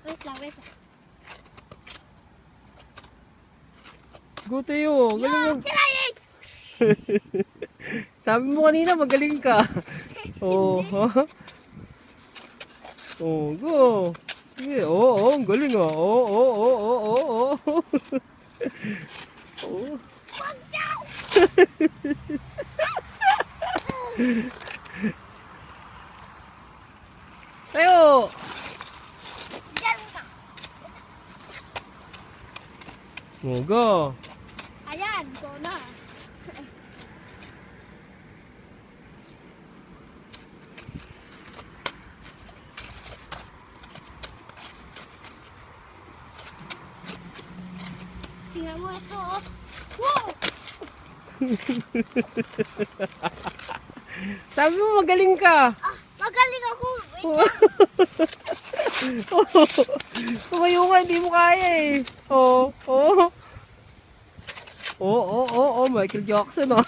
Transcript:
Wait lang, wait lang. Go Teo, galing Yo, mo. tirayin! Sabi mo kanina magaling ka. Oh, ha? Oh, go. Sige, ang galing ah. Oh. Oh. Wag daw! Tayo! Diyan ka. Oh, go. Ayan, go na. Tingnan mo ito. Oh. Wow! Sabi mo magaling ka. Ah, magaling ako. Wait. Tumayo ka, hindi mo kaya eh. Oh, Michael Jackson ah.